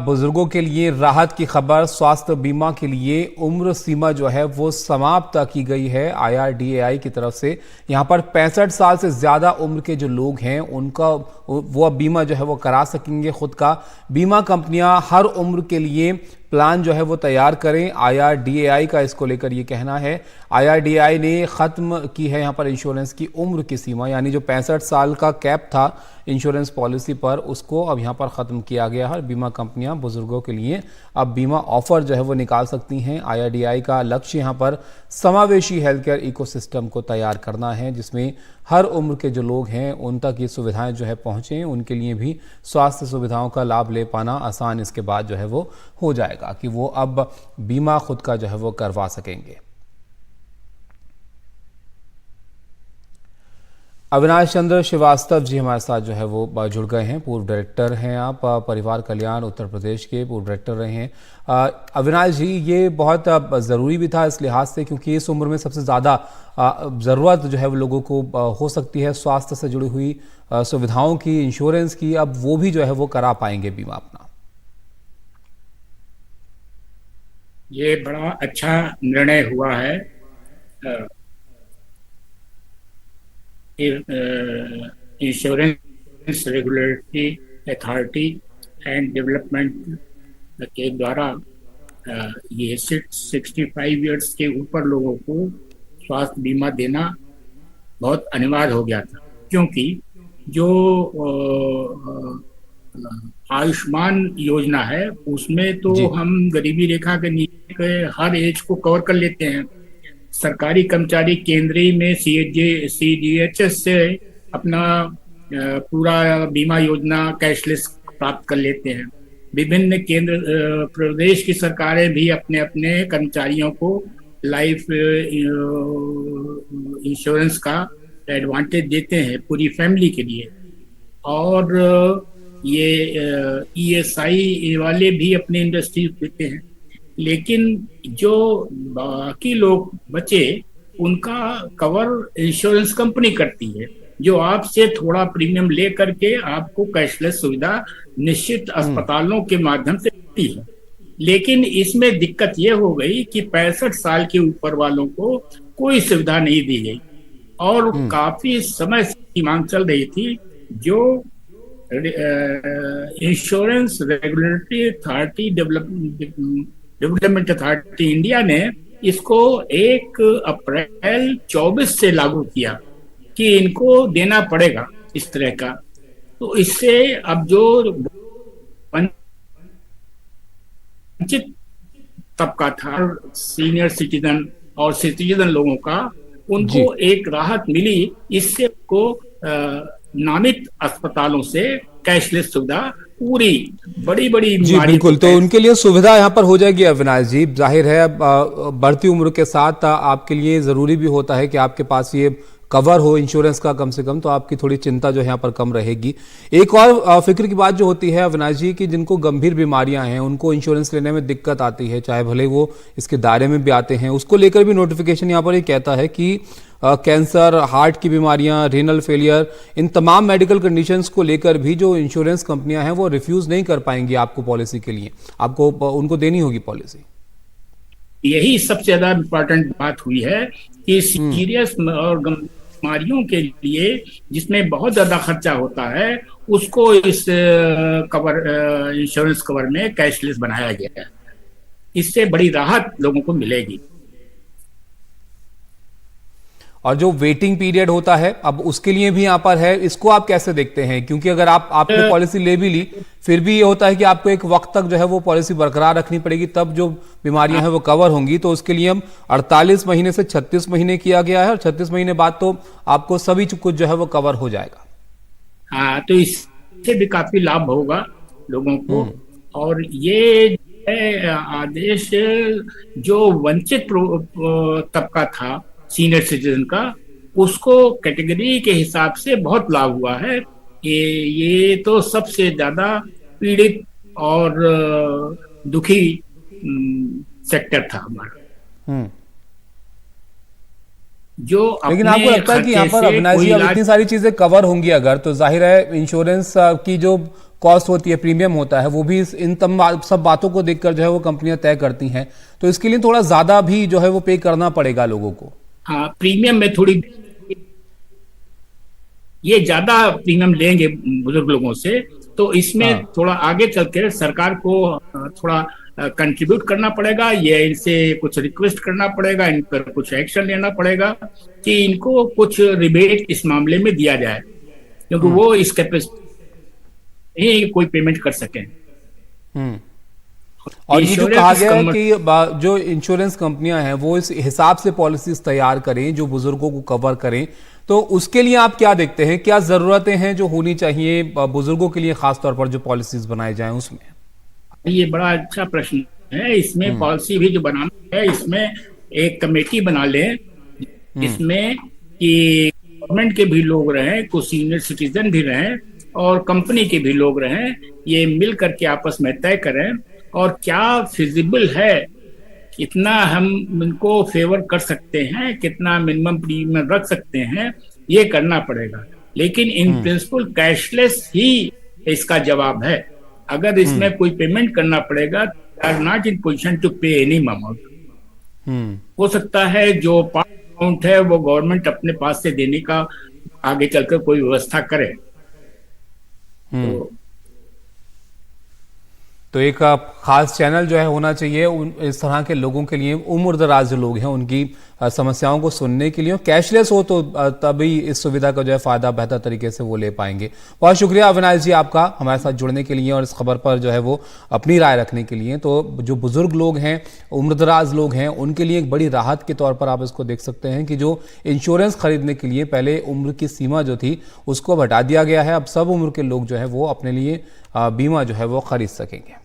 बुजुर्गों के लिए राहत की खबर। स्वास्थ्य बीमा के लिए उम्र सीमा जो है वो समाप्त की गई है IRDAI की तरफ से। यहां पर 65 साल से ज्यादा उम्र के जो लोग हैं उनका वो अब बीमा जो है वो करा सकेंगे खुद का। बीमा कंपनियां हर उम्र के लिए प्लान जो है वो तैयार करें। IRDAI का इसको लेकर ये कहना है। IRDAI ने खत्म की है यहाँ पर इंश्योरेंस की उम्र की सीमा, यानी जो 65 साल का कैप था इंश्योरेंस पॉलिसी पर, उसको अब यहाँ पर ख़त्म किया गया है। बीमा कंपनियां बुजुर्गों के लिए अब बीमा ऑफर जो है वो निकाल सकती हैं। IRDAI का लक्ष्य यहाँ पर समावेशी हेल्थ केयर इकोसिस्टम को तैयार करना है, जिसमें हर उम्र के जो लोग हैं उन तक ये सुविधाएं जो है पहुँचें। उनके लिए भी स्वास्थ्य सुविधाओं का लाभ ले पाना आसान इसके बाद जो है वो हो जाएगा कि वो अब बीमा खुद का जो है वो करवा सकेंगे। अविनाश चंद्र श्रीवास्तव जी हमारे साथ जो है वो जुड़ गए हैं। पूर्व डायरेक्टर हैं आप, परिवार कल्याण उत्तर प्रदेश के पूर्व डायरेक्टर रहे हैं। अविनाश जी, ये बहुत ज़रूरी भी था इस लिहाज से क्योंकि इस उम्र में सबसे ज़्यादा ज़रूरत जो है वो लोगों को हो सकती है स्वास्थ्य से जुड़ी हुई सुविधाओं की, इंश्योरेंस की। अब वो भी जो है वो करा पाएंगे बीमा अपना। ये बड़ा अच्छा निर्णय हुआ है। Insurance regulatory authority and development के द्वारा ये 65 ईयर्स के ऊपर लोगों को स्वास्थ्य बीमा देना बहुत अनिवार्य हो गया था, क्योंकि जो आयुष्मान योजना है उसमें तो हम गरीबी रेखा के नीचे के हर एज को कवर कर लेते हैं। सरकारी कर्मचारी केंद्रीय में CGHS से अपना पूरा बीमा योजना कैशलेस प्राप्त कर लेते हैं। विभिन्न केंद्र प्रदेश की सरकारें भी अपने अपने कर्मचारियों को लाइफ इंश्योरेंस का एडवांटेज देते हैं पूरी फैमिली के लिए। और ये ESI वाले भी अपने इंडस्ट्री देते हैं। लेकिन जो बाकी लोग बचे उनका कवर इंश्योरेंस कंपनी करती है, जो आपसे थोड़ा प्रीमियम ले करके आपको कैशलेस सुविधा निश्चित अस्पतालों के माध्यम से देती है। लेकिन इसमें दिक्कत ये हो गई कि 65 साल के ऊपर वालों को कोई सुविधा नहीं दी गई और काफी समय से मांग चल रही थी। जो insurance regulatory authority development authority India ने इसको 1 अप्रैल 24 से लागू किया कि इनको देना पड़ेगा इस तरह का। तो इससे अब जो वंचित तबका था, सीनियर सिटीजन और सिटीजन लोगों का, उनको एक राहत मिली। इससे को नामित अस्पतालों से कैशलेस सुविधा पूरी बड़ी जी बिल्कुल, तो उनके लिए सुविधा यहाँ पर हो जाएगी। अविनाश जी, जाहिर है बढ़ती उम्र के साथ आपके लिए ज़रूरी भी होता है कि आपके पास ये कवर हो इंश्योरेंस का कम से कम, तो आपकी थोड़ी चिंता जो है यहाँ पर कम रहेगी। एक और फिक्र की बात जो होती है अविनाश जी कि जिनको गंभीर बीमारियां हैं उनको इंश्योरेंस लेने में दिक्कत आती है, चाहे भले वो इसके दायरे में भी आते हैं। उसको लेकर भी नोटिफिकेशन यहाँ पर ये कहता है कि कैंसर, हार्ट की बीमारियां, रीनल फेलियर, इन तमाम मेडिकल कंडीशंस को लेकर भी जो इंश्योरेंस कंपनियां हैं वो रिफ्यूज नहीं कर पाएंगी आपको पॉलिसी के लिए, आपको उनको देनी होगी पॉलिसी। यही सबसे ज्यादा इम्पोर्टेंट बात हुई है कि सीरियस और बीमारियों के लिए जिसमें बहुत ज्यादा खर्चा होता है उसको इस इंश्योरेंस कवर में कैशलेस बनाया गया है। इससे बड़ी राहत लोगों को मिलेगी। और जो वेटिंग पीरियड होता है अब उसके लिए भी यहाँ पर है, इसको आप कैसे देखते हैं? क्योंकि अगर आपने पॉलिसी ले भी ली फिर भी ये होता है कि आपको एक वक्त तक जो है वो पॉलिसी बरकरार रखनी पड़ेगी, तब जो बीमारियां हैं वो कवर होंगी। तो उसके लिए हम 48 महीने से 36 महीने किया गया है और 36 महीने बाद तो आपको सभी कुछ जो है वो कवर हो जाएगा। हाँ, तो इससे भी काफी लाभ होगा लोगों को। और ये आदेश जो वंचित तबका था सीनियर सिटीजन का, उसको कैटेगरी के हिसाब से बहुत लाभ हुआ है। ये तो सबसे ज्यादा पीड़ित और दुखी सेक्टर था हमारा। जो लेकिन आपको लगता है कि यहाँ पर अविनाश जी अब इतनी सारी चीजें कवर होंगी अगर, तो जाहिर है इंश्योरेंस की जो कॉस्ट होती है, प्रीमियम होता है, वो भी इन सब बातों को देखकर जो है वो कंपनियां तय करती हैं। तो इसके लिए थोड़ा ज्यादा भी जो है वो पे करना पड़ेगा लोगों को। हाँ, प्रीमियम में थोड़ी ये ज्यादा प्रीमियम लेंगे बुजुर्ग लोगों से, तो इसमें थोड़ा आगे चल के सरकार को थोड़ा कंट्रीब्यूट करना पड़ेगा, ये इनसे कुछ रिक्वेस्ट करना पड़ेगा, इन पर कुछ एक्शन लेना पड़ेगा कि इनको कुछ रिबेट इस मामले में दिया जाए, क्योंकि वो इस कैपेसिटी ही कोई पेमेंट कर सकें। और ये जो कहा गया है कि जो इंश्योरेंस कंपनियां हैं वो इस हिसाब से पॉलिसीज तैयार करें जो बुजुर्गों को कवर करें, तो उसके लिए आप क्या देखते हैं, क्या जरूरतें हैं जो होनी चाहिए बुजुर्गों के लिए, खासतौर पर जो पॉलिसीज बनाए जाएं उसमें? ये बड़ा अच्छा प्रश्न है। इसमें पॉलिसी भी जो बनाना है, इसमें एक कमेटी बना लें जिसमें कि गवर्नमेंट के भी लोग रहें, कुछ सीनियर सिटीजन भी रहें और कंपनी के भी लोग रहें, ये मिल करके आपस में तय करें और क्या फिजिबल है, कितना हम इनको फेवर कर सकते हैं, कितना मिनिमम प्रीमियम रख सकते हैं, ये करना पड़ेगा। लेकिन इन प्रिंसिपल कैशलेस ही इसका जवाब है। अगर इसमें कोई पेमेंट करना पड़ेगा, are not in position to pay any amount. हो सकता है जो पार्ट अमाउंट है वो गवर्नमेंट अपने पास से देने का आगे चलकर कोई व्यवस्था करे। तो एक खास चैनल जो है होना चाहिए इस तरह के लोगों के लिए, उम्र दराज जो लोग हैं उनकी समस्याओं को सुनने के लिए। कैशलेस हो तो तभी इस सुविधा का जो है फायदा बेहतर तरीके से वो ले पाएंगे। बहुत शुक्रिया अविनाश जी आपका हमारे साथ जुड़ने के लिए और इस खबर पर जो है वो अपनी राय रखने के लिए। तो जो बुजुर्ग लोग हैं, उम्र दराज लोग हैं, उनके लिए एक बड़ी राहत के तौर पर आप इसको देख सकते हैं कि जो इंश्योरेंस खरीदने के लिए पहले उम्र की सीमा जो थी उसको हटा दिया गया है। अब सब उम्र के लोग जो है वो अपने लिए बीमा जो है वो खरीद सकेंगे।